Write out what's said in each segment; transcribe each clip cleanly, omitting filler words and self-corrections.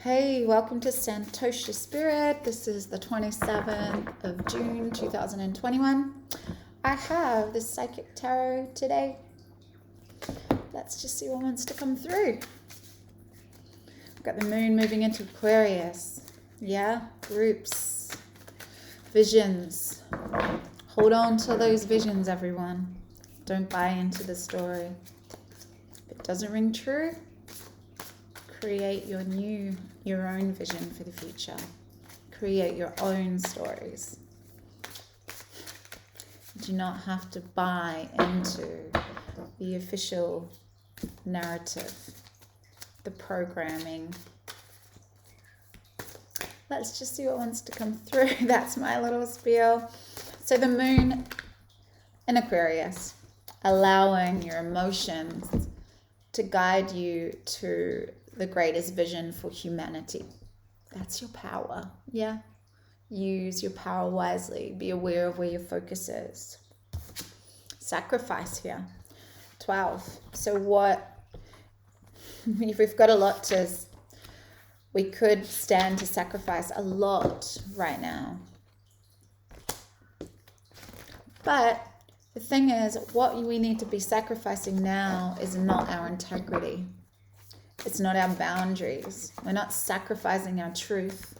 Hey, welcome to Santosha Spirit. This is the 27th of June 2021. I have the Psychic Tarot today. Let's just see what wants to come through. We've got the moon moving into Aquarius. Yeah, groups, visions. Hold on to those visions, everyone. Don't buy into the story. If it doesn't ring true, create your own vision for the future. Create your own stories. You do not have to buy into the official narrative, the programming. Let's just see what wants to come through. That's my little spiel. So the moon in Aquarius, allowing your emotions to guide you to the greatest vision for humanity. That's your power. Yeah. Use your power wisely. Be aware of where your focus is. Sacrifice here. 12. So what? We've got a lot to... We could stand to sacrifice a lot right now. But the thing is, what we need to be sacrificing now is not our integrity. It's not our boundaries. We're not sacrificing our truth.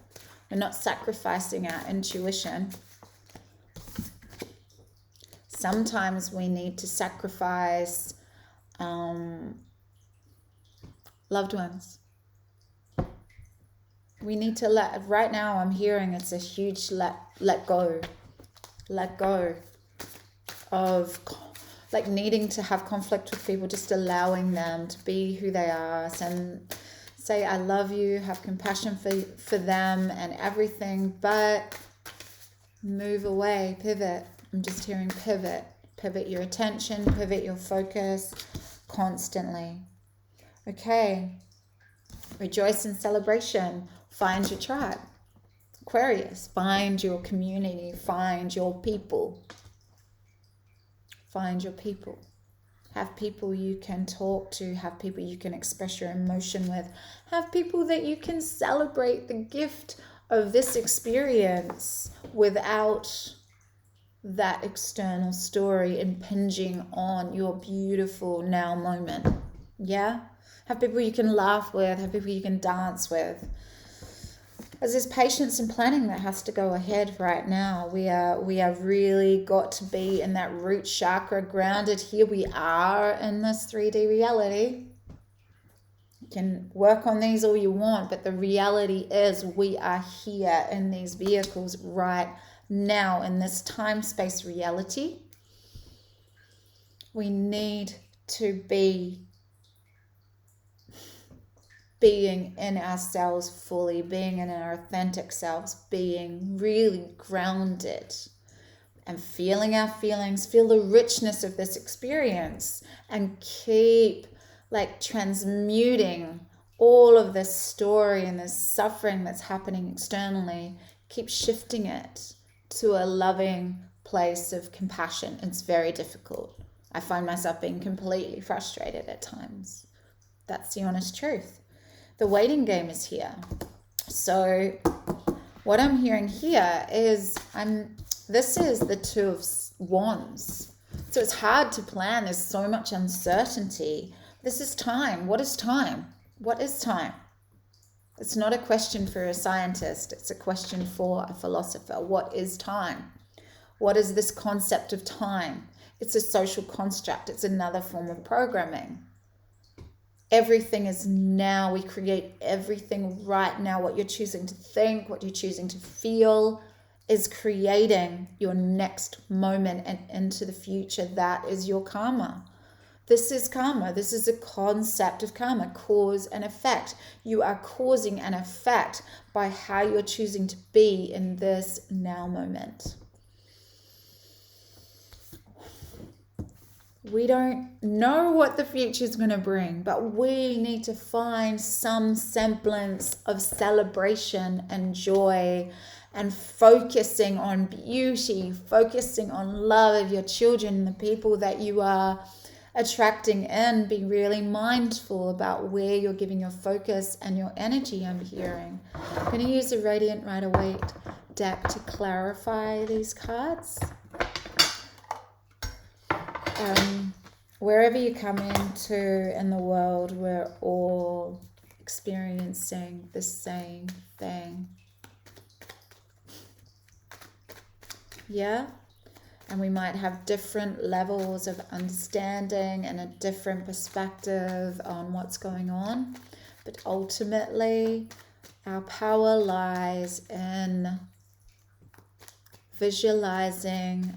We're not sacrificing our intuition. Sometimes we need to sacrifice loved ones. We need to right now I'm hearing it's a huge let go. Let go of like needing to have conflict with people, just allowing them to be who they are, and say I love you, have compassion for them and everything, but move away, pivot. I'm just hearing pivot your attention, pivot your focus constantly. Okay, rejoice in celebration. Find your tribe. Aquarius, find your community, find your people. Find your people. Have people you can talk to. Have people you can express your emotion with. Have people that you can celebrate the gift of this experience without that external story impinging on your beautiful now moment. Yeah? Have people you can laugh with. Have people you can dance with. As there's patience and planning that has to go ahead right now. We have really got to be in that root chakra, grounded. Here we are in this 3D reality. You can work on these all you want, but the reality is we are here in these vehicles right now in this time-space reality. We need to be being in ourselves fully, being in our authentic selves, being really grounded and feeling our feelings, feel the richness of this experience, and keep like transmuting all of this story and this suffering that's happening externally, keep shifting it to a loving place of compassion. It's very difficult. I find myself being completely frustrated at times. That's the honest truth. The waiting game is here. So what I'm hearing here is this is the Two of Wands. So it's hard to plan. There's so much uncertainty. This is time. What is time? What is time? It's not a question for a scientist. It's a question for a philosopher. What is time? What is this concept of time? It's a social construct. It's another form of programming. Everything is now. We create everything right now. What you're choosing to think, what you're choosing to feel is creating your next moment and into the future. That is your karma. This is karma. This is a concept of karma, cause and effect. You are causing an effect by how you're choosing to be in this now moment. We don't know what the future is going to bring, but we need to find some semblance of celebration and joy and focusing on beauty, focusing on love of your children, the people that you are attracting in, be really mindful about where you're giving your focus and your energy, I'm hearing. I'm going to use the Radiant Rider-Waite deck to clarify these cards. Wherever you come into in the world, we're all experiencing the same thing. Yeah? And we might have different levels of understanding and a different perspective on what's going on. But ultimately, our power lies in visualizing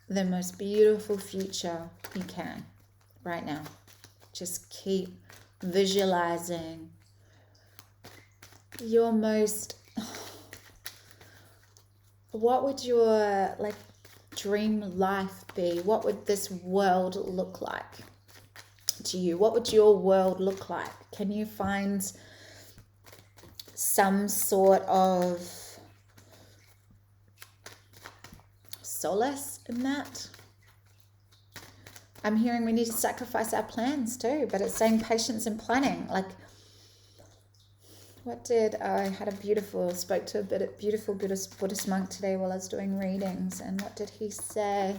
the most beautiful future you can right now. Just keep visualizing your most... What would your dream life be? What would this world look like to you? What would your world look like? Can you find some sort of solace in that? I'm hearing we need to sacrifice our plans too, but it's saying patience and planning. Spoke to a beautiful Buddhist monk today while I was doing readings, and what did he say?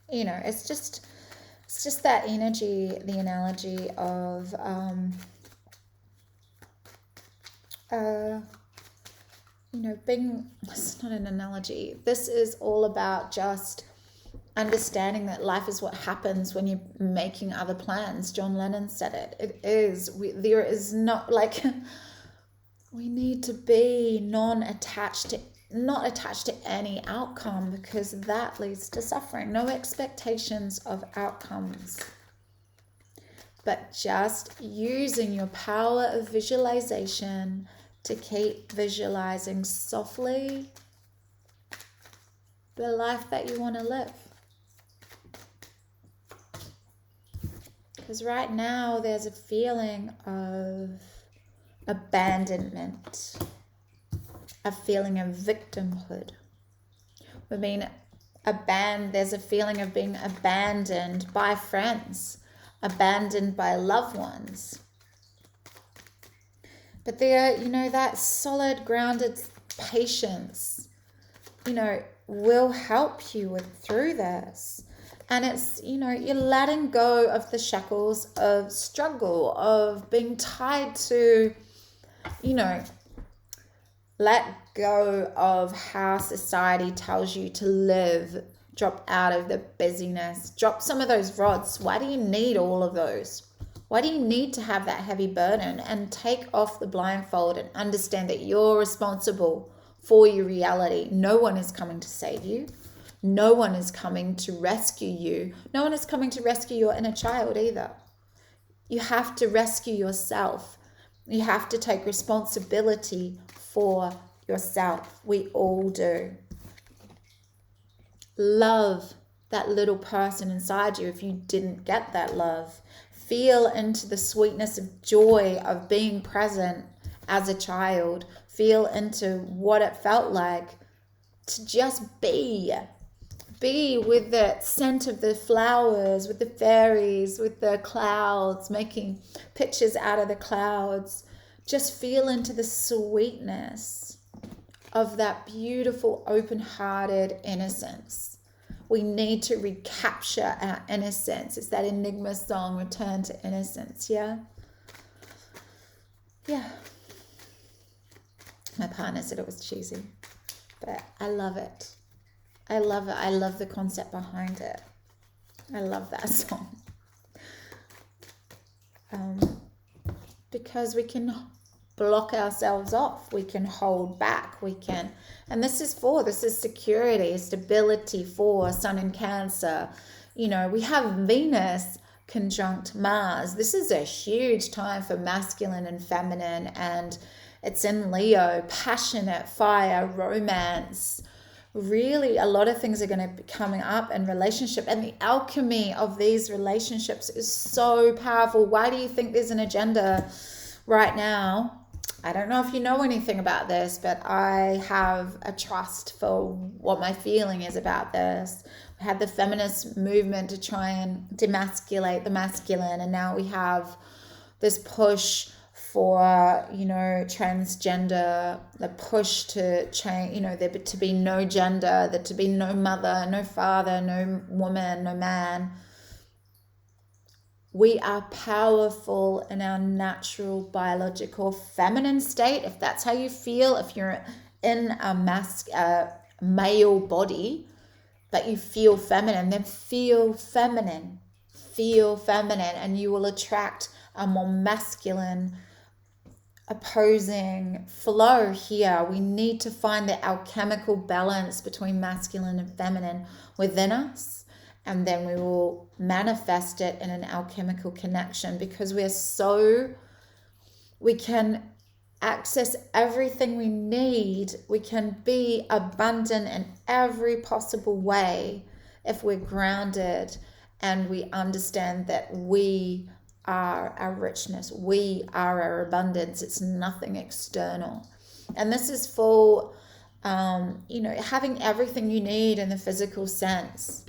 It's just that energy, the analogy of it's not an analogy. This is all about just understanding that life is what happens when you're making other plans. John Lennon said it. It is. There is not we need to be not attached to any outcome, because that leads to suffering. No expectations of outcomes, but just using your power of visualization to keep visualizing softly the life that you want to live. Because right now there's a feeling of abandonment, a feeling of victimhood. There's a feeling of being abandoned by friends, abandoned by loved ones. But there, that solid, grounded patience, will help you through this. And it's, you're letting go of the shackles of struggle, of being tied to, let go of how society tells you to live. Drop out of the busyness. Drop some of those rods. Why do you need all of those? Why do you need to have that heavy burden? And take off the blindfold and understand that you're responsible for your reality. No one is coming to save you. No one is coming to rescue you. No one is coming to rescue your inner child either. You have to rescue yourself. You have to take responsibility for yourself. We all do. Love that little person inside you if you didn't get that love. Feel into the sweetness of joy of being present as a child. Feel into what it felt like to just be. Be with the scent of the flowers, with the fairies, with the clouds, making pictures out of the clouds. Just feel into the sweetness of that beautiful, open-hearted innocence. We need to recapture our innocence. It's that Enigma song, Return to Innocence, yeah? Yeah. My partner said it was cheesy, but I love it. I love it. I love the concept behind it. I love that song. Because we can block ourselves off. We can hold back. And this is security, stability for Sun in Cancer. We have Venus conjunct Mars. This is a huge time for masculine and feminine, and it's in Leo, passionate, fire, romance. Really, a lot of things are going to be coming up in relationship, and the alchemy of these relationships is so powerful. Why do you think there's an agenda right now I don't know if you know anything about this, but I have a trust for what my feeling is about this. We had the feminist movement to try and demasculate the masculine, and now we have this push for, you know, transgender, the push to change, you know, there to be no gender, there to be no mother, no father, no woman, no man. We are powerful in our natural biological feminine state. If that's how you feel, if you're in a male body, but you feel feminine, then feel feminine. Feel feminine, and you will attract a more masculine opposing flow here. We need to find the alchemical balance between masculine and feminine within us, and then we will manifest it in an alchemical connection, because we can access everything we need. We can be abundant in every possible way if we're grounded and we understand that we are our richness, we are our abundance. It's nothing external. And this is for having everything you need in the physical sense,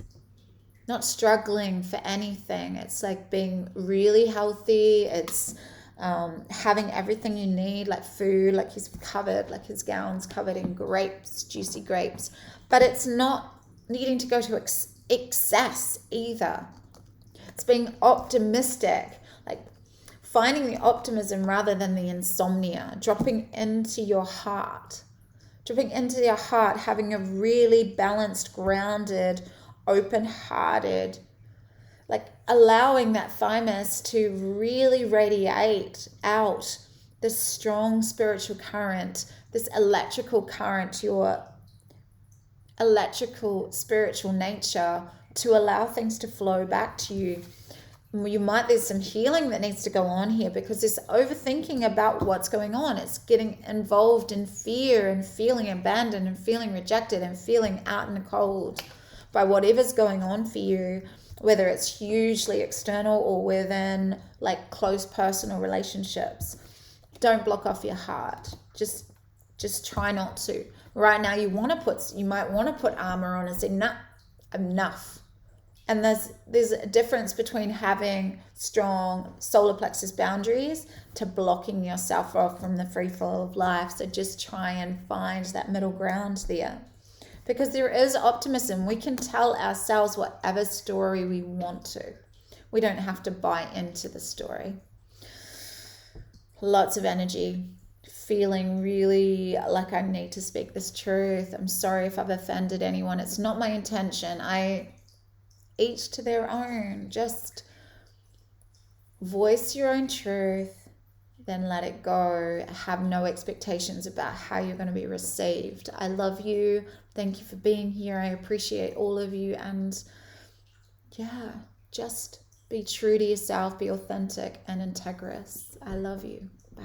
not struggling for anything. It's like being really healthy. It's having everything you need, like food, like he's covered, like his gown's covered in grapes, juicy grapes, but it's not needing to go to excess either. It's being optimistic, like finding the optimism rather than the insomnia, dropping into your heart, having a really balanced, grounded, open-hearted, like allowing that thymus to really radiate out this strong spiritual current, this electrical current, your electrical spiritual nature, to allow things to flow back to you. There's some healing that needs to go on here, because this overthinking about what's going on, it's getting involved in fear and feeling abandoned and feeling rejected and feeling out in the cold by whatever's going on for you, whether it's hugely external or within like close personal relationships. Don't block off your heart. Just try not to. Right now you might want to put armor on and say, nah, enough. And there's a difference between having strong solar plexus boundaries to blocking yourself off from the free flow of life. So just try and find that middle ground there. Because there is optimism. We can tell ourselves whatever story we want to. We don't have to buy into the story. Lots of energy. Feeling really like I need to speak this truth. I'm sorry if I've offended anyone. It's not my intention. Each to their own. Just voice your own truth, then let it go. Have no expectations about how you're going to be received. I love you. Thank you for being here. I appreciate all of you. And yeah, just be true to yourself, be authentic and integrous. I love you. Bye.